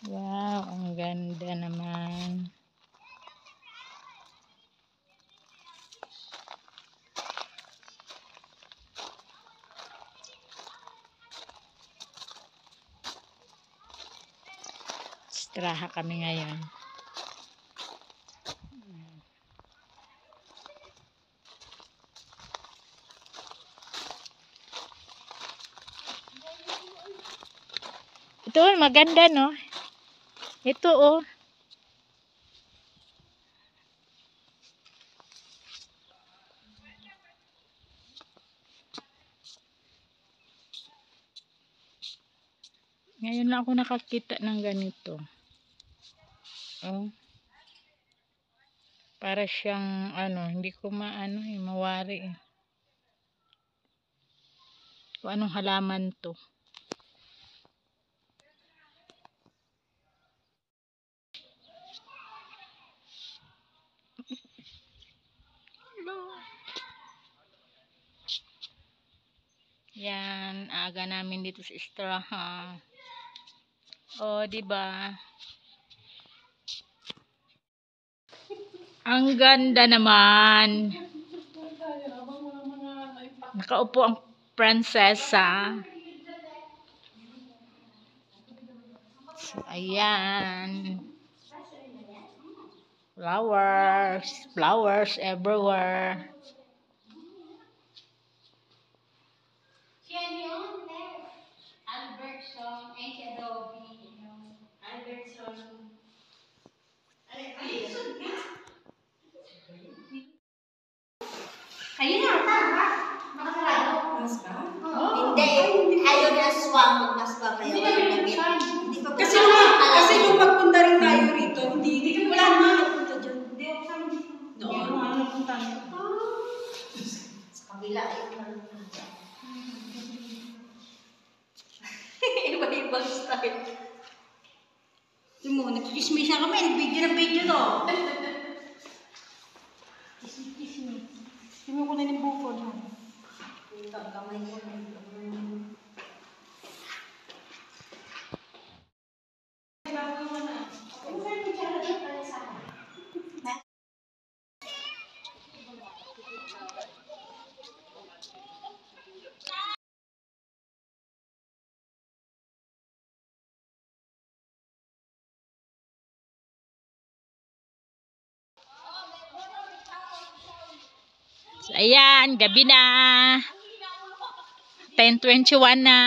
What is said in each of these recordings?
Wow, ang ganda naman. Straha kami ngayon. Ito, maganda, no? Ito, oh. Ngayon lang ako nakakita ng ganito. Oh. Para siyang, hindi ko mawari eh. Kung anong halaman to. Yan, aga namin dito sa Straha. Oh, di ba? Ang ganda naman. Nakaupo ang prinsesa. So, ayan. Flowers. Flowers everywhere. Albertson, Albertson. Albertson nga. Ayun na, tama. Nakasarado. Mas ba? Hindi. Ayaw na aswang. Mag-aswang kayo. Kasi nung pagpunta rin tayo rito, hindi wala naman nagpunta dyan. Hindi ako sa dito. Noon. Ano napunta niyo? Sa kabila ayun na napunta. Iba-ibang style. Ito mo, nagkikismis na kami. Nag-video na video to. Kismis. Tingnan ko na yung bukod. Ito, kamay ko na. So, ayan, gabi na. 10:21 na.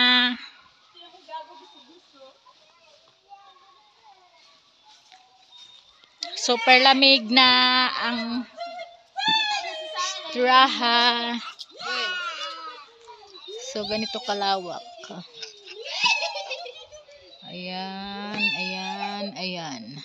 Super lamig na ang Straha. So, ganito kalawak. Ayan, ayan, ayan.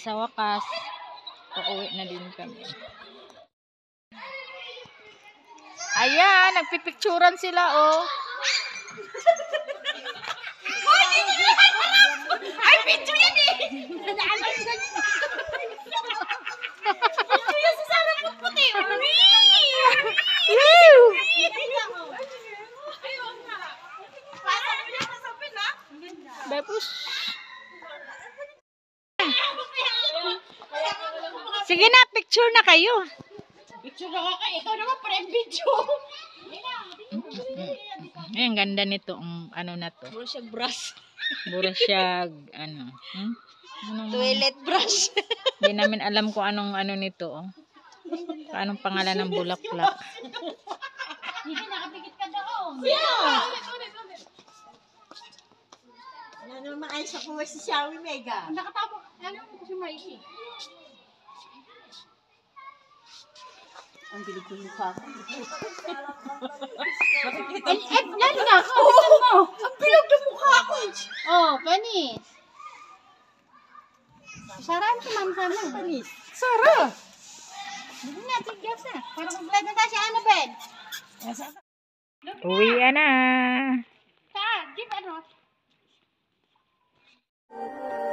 Sa wakas, uuwi na din kami. Ayan, nagpipicturan sila, oh. Ay, picture yan eh! Picture yan sa sarang mo puti. Bepus. Sige na, picture na kayo. Picture na ka, ikaw naman pre-picture. Ang ganda nito, ano na to. Buro siya brush. Buro siya, toilet brush. Hindi namin alam kung anong nito, oh. Anong pangalan ng bulaklak. Hindi, nakapikit ka doon. Yeah! Ano naman ay sa kuha si Xiaomi Mega. Nakatapos, ano mo si Mikey? Ang bilig ng mukha ko. Lalo na ako. Ang bilig ng mukha ko. Oh, panis. Sarah, ano si Ma'am Sana? Panis. Sarah. Hindi na, tigyan na. Para mag-vlog na tayo si Annabel. Uwi na. Saan? Jeep ano? Thank you.